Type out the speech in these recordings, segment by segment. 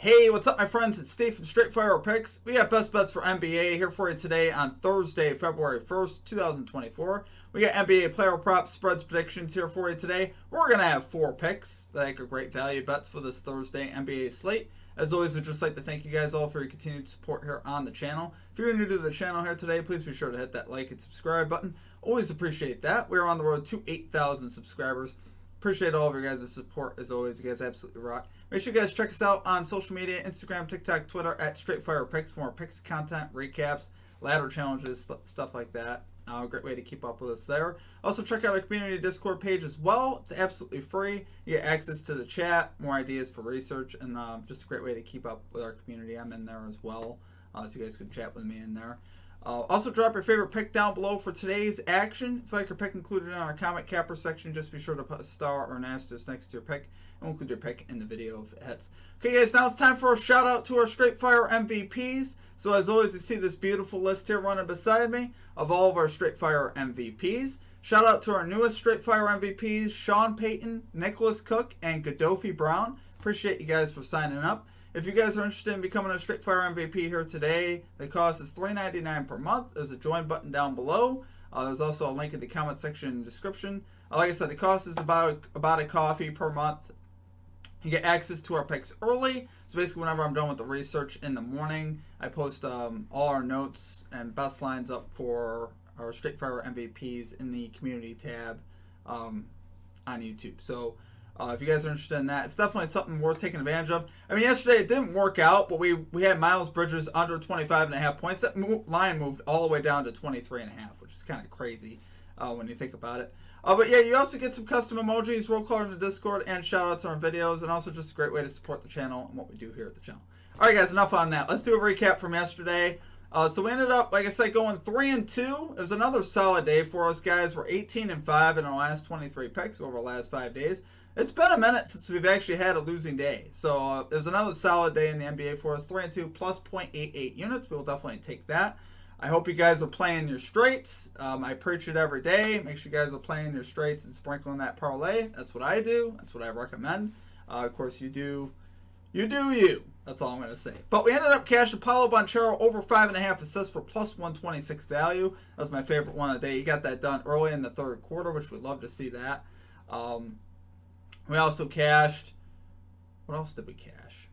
Hey, what's up, my friends? It's Steve from Straight Fire Picks. We got best bets for NBA here for you today on Thursday, February 1st, 2024. We got NBA player props, spreads, predictions here for you today. We're going to have 4 picks that make a great value bets for this Thursday NBA slate. As always, we'd just like to thank you guys all for your continued support here on the channel. If you're new to the channel here today, please be sure to hit that like and subscribe button. Always appreciate that. We're on the road to 8,000 subscribers. Appreciate all of your guys' support as always. You guys absolutely rock. Make sure you guys check us out on social media, Instagram, TikTok, Twitter at Straightfire Picks for more picks, content, recaps, ladder challenges, stuff like that. A great way to keep up with us there. Also check out our community Discord page as well. It's absolutely free. You get access to the chat, more ideas for research, and just a great way to keep up with our community. I'm in there as well, so you guys can chat with me in there. Also drop your favorite pick down below for today's action. If you like your pick included in our comment capper section, just be sure to put a star or an asterisk next to your pick, and we'll include your pick in the video if it hits. Okay guys, now it's time for a shout out to our Straight Fire MVPs. So as always, you see this beautiful list here running beside me of all of our Straight Fire MVPs. Shout out to our newest Straight Fire MVPs, Sean Payton, Nicholas Cook, and Godofie Brown. Appreciate you guys for signing up. If you guys are interested in becoming a Straight Fire MVP here today, the cost is $3.99 per month. There's a join button down below. There's also a link in the comment section and description. Like I said, the cost is about a coffee per month. You get access to our picks early. So basically, whenever I'm done with the research in the morning, I post all our notes and best lines up for our Straight Fire MVPs in the community tab on YouTube. So if you guys are interested in that, it's definitely something worth taking advantage of. I mean, yesterday it didn't work out, but we had Miles Bridges under 25.5 points. That line moved all the way down to 23.5, which is kind of crazy when you think about it. But yeah, you also get some custom emojis, roll call in the Discord, and shout outs on our videos, and also just a great way to support the channel and what we do here at the channel. All right, guys, enough on that. Let's do a recap from yesterday. So we ended up, like I said, going 3-2. It was another solid day for us, guys. We're 18-5 in our last 23 picks over the last 5 days. It's been a minute since we've actually had a losing day. So it was another solid day in the NBA for us. 3-2 plus 0.88 units. We'll definitely take that. I hope you guys are playing your straights. I preach it every day. Make sure you guys are playing your straights and sprinkling that parlay. That's what I do. That's what I recommend. Of course, you do you. That's all I'm going to say. But we ended up cashing Paolo Banchero over 5.5 assists for plus 126 value. That was my favorite one of the day. He got that done early in the third quarter, which we'd love to see that. We also cashed. What else did we cash?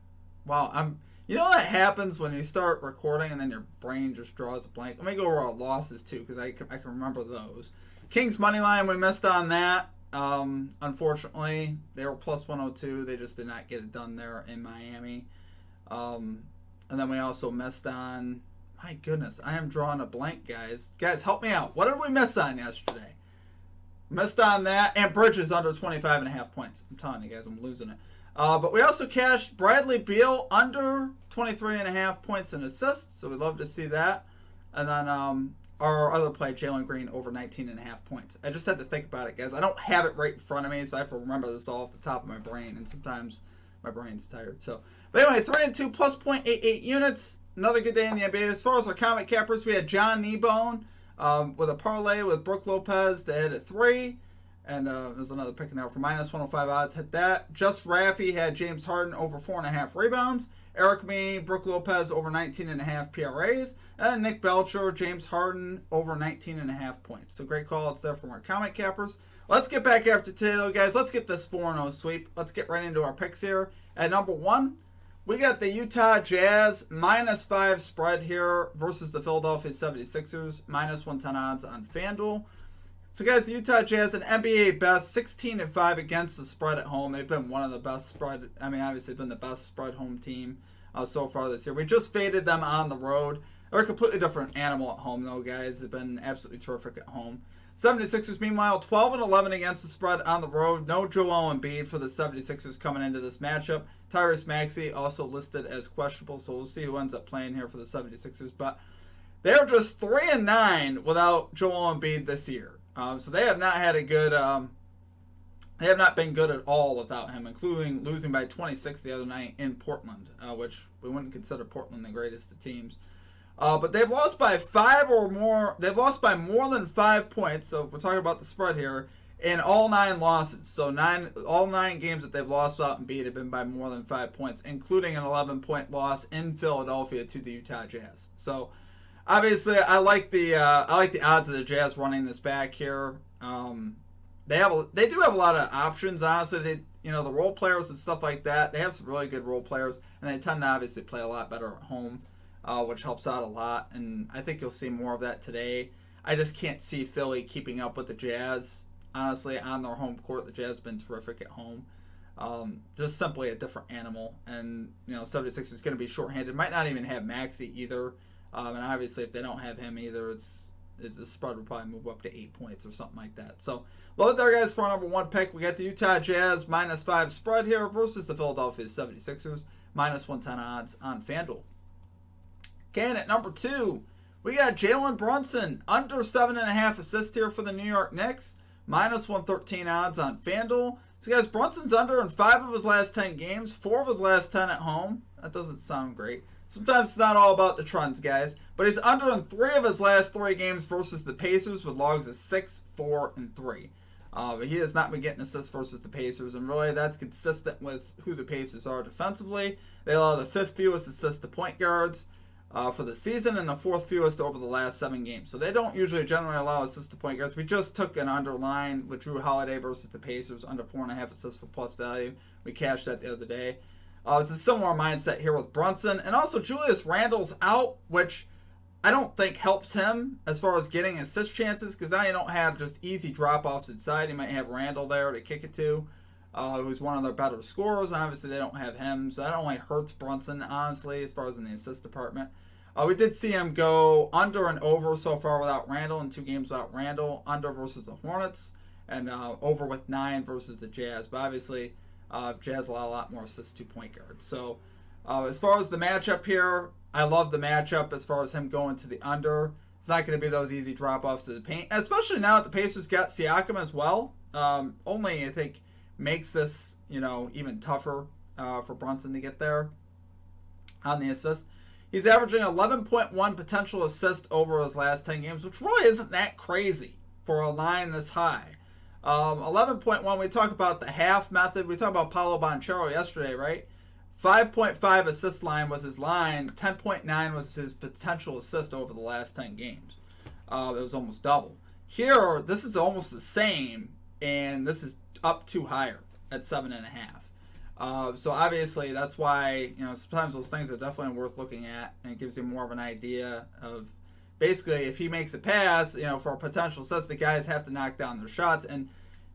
Wow, you know that happens when you start recording and then your brain just draws a blank. Let me go over our losses too, because I can remember those. Kings money line, we missed on that. Unfortunately, they were plus 102. They just did not get it done there in Miami. And then we also missed on. My goodness, I am drawing a blank, guys. Guys, help me out. What did we miss on yesterday? Missed on that, and Bridges under 25.5 points. I'm telling you guys, I'm losing it. But we also cashed Bradley Beal under 23.5 points and assists, so we'd love to see that. And then our other play, Jalen Green, over 19.5 points. I just had to think about it, guys. I don't have it right in front of me, so I have to remember this all off the top of my brain, and sometimes my brain's tired. So, but anyway, 3-2 plus 0.88 units. Another good day in the NBA. As far as our comment cappers, we had John Kneebone with a parlay with Brook Lopez to hit at 3. And there's another pick in there for minus 105 odds. Hit that. Just Raffy had James Harden over 4.5 rebounds. Eric Me, Brook Lopez over 19.5 PRAs. And Nick Belcher, James Harden over 19.5 points. So great call outs there from our comment cappers. Let's get back after today, though, guys. Let's get this 4-0 sweep. Let's get right into our picks here. At number 1, we got the Utah Jazz -5 spread here versus the Philadelphia 76ers. Minus 110 odds on FanDuel. So, guys, the Utah Jazz, an NBA best, 16-5 against the spread at home. They've been one of the best spread. I mean, obviously, been the best spread home team so far this year. We just faded them on the road. They're a completely different animal at home, though, guys. They've been absolutely terrific at home. 76ers, meanwhile, 12-11 against the spread on the road. No Joel Embiid for the 76ers coming into this matchup. Tyrese Maxey also listed as questionable, so we'll see who ends up playing here for the 76ers. But they're just 3-9 without Joel Embiid this year. So they have not had a good. They have not been good at all without him, including losing by 26 the other night in Portland, which we wouldn't consider Portland the greatest of teams. But they've lost by 5 or more. They've lost by more than 5 points. So we're talking about the spread here in all 9 losses. So all 9 games that they've lost without Embiid have been by more than 5 points, including an 11-point loss in Philadelphia to the Utah Jazz. So obviously, I like the odds of the Jazz running this back here. They do have a lot of options. Honestly, the role players and stuff like that. They have some really good role players, and they tend to obviously play a lot better at home, which helps out a lot. And I think you'll see more of that today. I just can't see Philly keeping up with the Jazz. Honestly, on their home court, the Jazz have been terrific at home. Just simply a different animal. And, 76 is going to be shorthanded. Might not even have Maxey either. And obviously, if they don't have him either, the spread would probably move up to 8 points or something like that. So, love it there, guys, for our number 1 pick. We got the Utah Jazz -5 spread here versus the Philadelphia 76ers. -110 odds on FanDuel. Okay, and at number 2, we got Jalen Brunson. Under 7.5 assists here for the New York Knicks. -113 odds on FanDuel. So, guys, Brunson's under in 5 of his last 10 games, 4 of his last 10 at home. That doesn't sound great. Sometimes it's not all about the trends, guys. But he's under in 3 of his last 3 games versus the Pacers with logs of 6, 4, and 3. But he has not been getting assists versus the Pacers, and really that's consistent with who the Pacers are defensively. They allow the 5th fewest assists to point guards for the season and the 4th fewest over the last 7 games. So they don't usually generally allow assists to point guards. We just took an underline with Drew Holiday versus the Pacers, under 4.5 assists for plus value. We cashed that the other day. It's a similar mindset here with Brunson. And also Julius Randle's out, which I don't think helps him as far as getting assist chances, because now you don't have just easy drop-offs inside. You might have Randle there to kick it to, who's one of their better scorers. Obviously, they don't have him, so that only hurts Brunson, honestly, as far as in the assist department. We did see him go under and over so far without Randle in 2 games without Randle, under versus the Hornets, and over with 9 versus the Jazz. But obviously, Jazz allow a lot more assists to point guards. So as far as the matchup here, I love the matchup as far as him going to the under. It's not going to be those easy drop-offs to the paint, especially now that the Pacers got Siakam as well. Only, I think, makes this, even tougher for Brunson to get there on the assist. He's averaging 11.1 potential assists over his last 10 games, which really isn't that crazy for a line this high. 11.1, we talk about the half method. We talked about Paolo Banchero yesterday, right? 5.5 assist line was his line. 10.9 was his potential assist over the last 10 games. It was almost double. Here, this is almost the same, and this is up 2 higher at 7.5. So obviously that's why, sometimes those things are definitely worth looking at, and it gives you more of an idea of basically if he makes a pass, for a potential assist, the guys have to knock down their shots. And,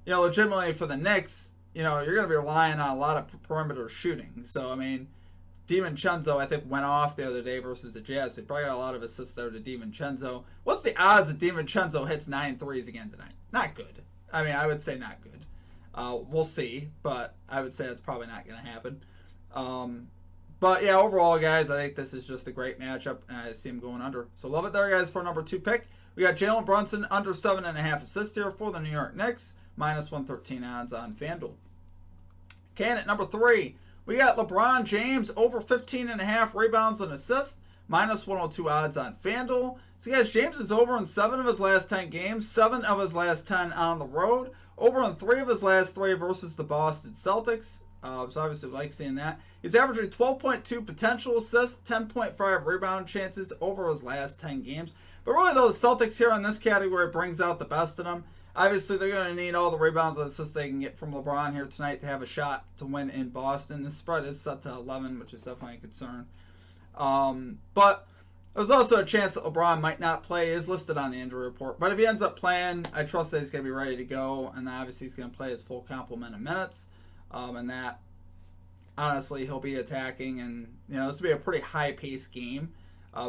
legitimately for the Knicks, you're going to be relying on a lot of perimeter shooting. So, DiVincenzo, I think, went off the other day versus the Jazz. So he probably got a lot of assists there to DiVincenzo. What's the odds that DiVincenzo hits 9 threes again tonight? Not good. I would say not good. We'll see, but I would say that's probably not going to happen. But yeah, overall, guys, I think this is just a great matchup, and I see him going under. So love it there, guys, for number 2 pick. We got Jalen Brunson under 7.5 assists here for the New York Knicks, -113 odds on FanDuel. Okay, and at number 3, we got LeBron James over 15.5 rebounds and assists, -102 odds on FanDuel. So, guys, James is over in 7 of his last 10 games, 7 of his last 10 on the road, over in 3 of his last 3 versus the Boston Celtics. So obviously we like seeing that. He's averaging 12.2 potential assists, 10.5 rebound chances over his last 10 games. But really, those Celtics here in this category brings out the best in them. Obviously, they're going to need all the rebounds and assists they can get from LeBron here tonight to have a shot to win in Boston. This spread is set to 11, which is definitely a concern. But there's also a chance that LeBron might not play. He is listed on the injury report. But if he ends up playing, I trust that he's going to be ready to go. And obviously, he's going to play his full complement of minutes. And that, honestly, he'll be attacking. And, this will be a pretty high-paced game.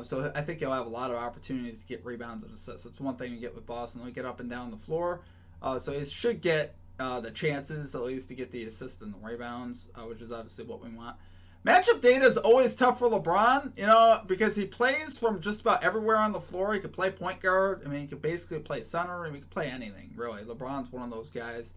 So I think he'll have a lot of opportunities to get rebounds and assists. That's one thing you get with Boston. They'll get up and down the floor. So he should get the chances, at least, to get the assists and the rebounds, which is obviously what we want. Matchup data is always tough for LeBron, because he plays from just about everywhere on the floor. He could play point guard. He could basically play center. He could play anything, really. LeBron's one of those guys,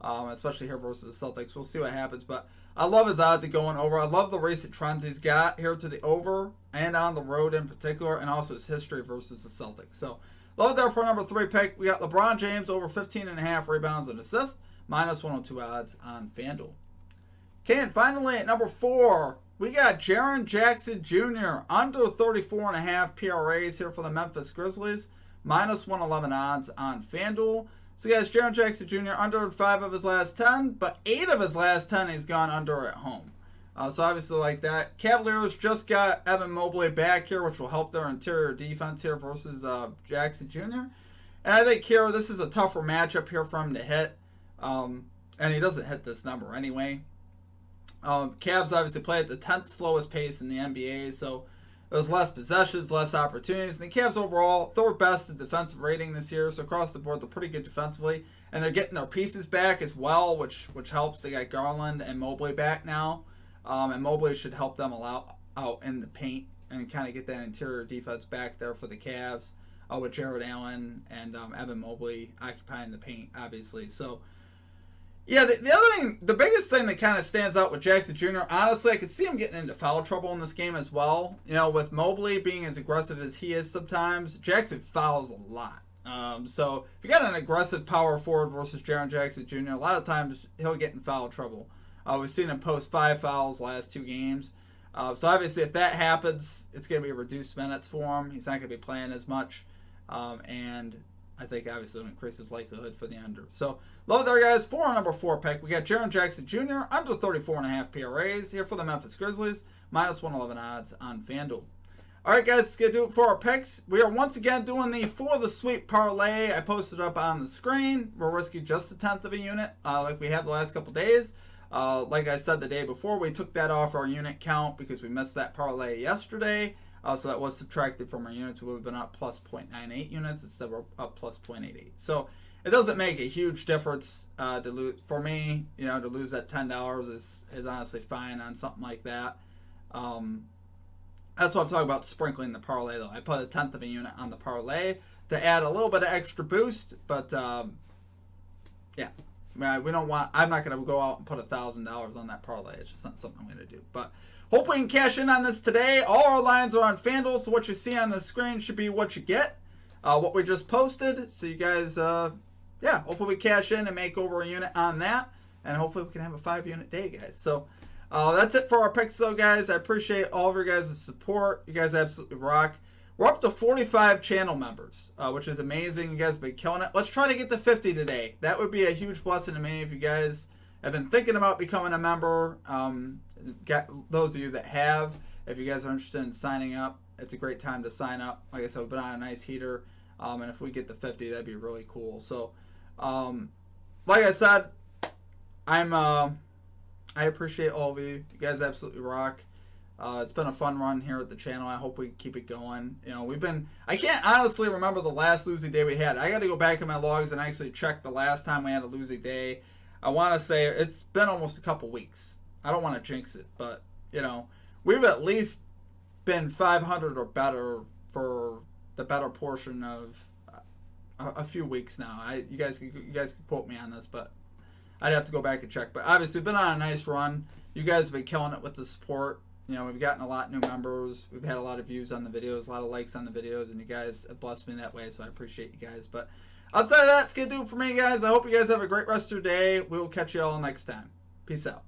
especially here versus the Celtics. We'll see what happens, but I love his odds of going over. I love the recent trends he's got here to the over and on the road in particular, and also his history versus the Celtics. So Love it there for number 3 pick. We got LeBron James over 15.5 rebounds and assists, minus 102 odds on FanDuel. Okay, and finally at number 4, we got Jaren Jackson Jr. under 34.5 PRAs here for the Memphis Grizzlies, minus 111 odds on FanDuel. So guys, Jaren Jackson Jr. under 5 of his last 10, but 8 of his last 10 he's gone under at home. So obviously like that. Cavaliers just got Evan Mobley back here, which will help their interior defense here versus Jackson Jr. And I think here, this is a tougher matchup here for him to hit. And he doesn't hit this number anyway. Cavs obviously play at the 10th slowest pace in the NBA, so there's less possessions, less opportunities. And the Cavs overall, 3rd best in defensive rating this year, so across the board, they're pretty good defensively. And they're getting their pieces back as well, which helps. They got Garland and Mobley back now. And Mobley should help them out in the paint and kind of get that interior defense back there for the Cavs with Jared Allen and Evan Mobley occupying the paint, obviously. So, yeah, the other thing, the biggest thing that kind of stands out with Jackson Jr., honestly, I could see him getting into foul trouble in this game as well. You know, with Mobley being as aggressive as he is sometimes, Jackson fouls a lot. So, if you got an aggressive power forward versus Jaren Jackson Jr., a lot of times he'll get in foul trouble. We've seen him post 5 fouls last 2 games. So obviously if that happens, it's going to be reduced minutes for him. He's not going to be playing as much. And I think obviously it'll increase his likelihood for the under. So love it there, guys. For our number 4 pick, we got Jaren Jackson Jr. under 34.5 PRAs here for the Memphis Grizzlies. Minus 111 odds on FanDuel. All right, guys, let's get to it for our picks. We are once again doing the For the Sweep parlay. I posted up on the screen. We're risking just 1/10 of a unit like we have the last couple days. Like I said the day before, we took that off our unit count because we missed that parlay yesterday. So that was subtracted from our units. We would have been up plus 0.98 units instead we're up plus 0.88. So it doesn't make a huge difference to lose. For me, you know, to lose that $10 is honestly fine on something like that. That's what I'm talking about, sprinkling the parlay though. I put 1/10 of a unit on the parlay to add a little bit of extra boost, but yeah. We don't want. I'm not going to go out and put $1,000 on that parlay. It's just not something I'm going to do. But hope we can cash in on this today. All our lines are on FanDuel, so what you see on the screen should be what you get. What we just posted. So you guys, yeah, hopefully we cash in and make over a unit on that, and hopefully we can have a 5-unit day, guys. So that's it for our picks, though, guys. I appreciate all of your guys' support. You guys absolutely rock. We're up to 45 channel members, which is amazing. You guys have been killing it. Let's try to get to 50 today. That would be a huge blessing to me if you guys have been thinking about becoming a member. Those of you that have, if you guys are interested in signing up, it's a great time to sign up. Like I said, we've been on a nice heater. And if we get to 50, that'd be really cool. So, like I said, I appreciate all of you. You guys absolutely rock. It's been a fun run here at the channel. I hope we keep it going. You know, I can't honestly remember the last losing day we had. I got to go back in my logs and actually check the last time we had a losing day. I want to say it's been almost a couple weeks. I don't want to jinx it, but, you know, we've at least been 500 or better for the better portion of a few weeks now. You guys can quote me on this, but I'd have to go back and check. But obviously, we've been on a nice run. You guys have been killing it with the support. You know, we've gotten a lot of new members. We've had a lot of views on the videos, a lot of likes on the videos, and you guys have blessed me that way, so I appreciate you guys. But outside of that, it's going to do it for me, guys. I hope you guys have a great rest of your day. We will catch you all next time. Peace out.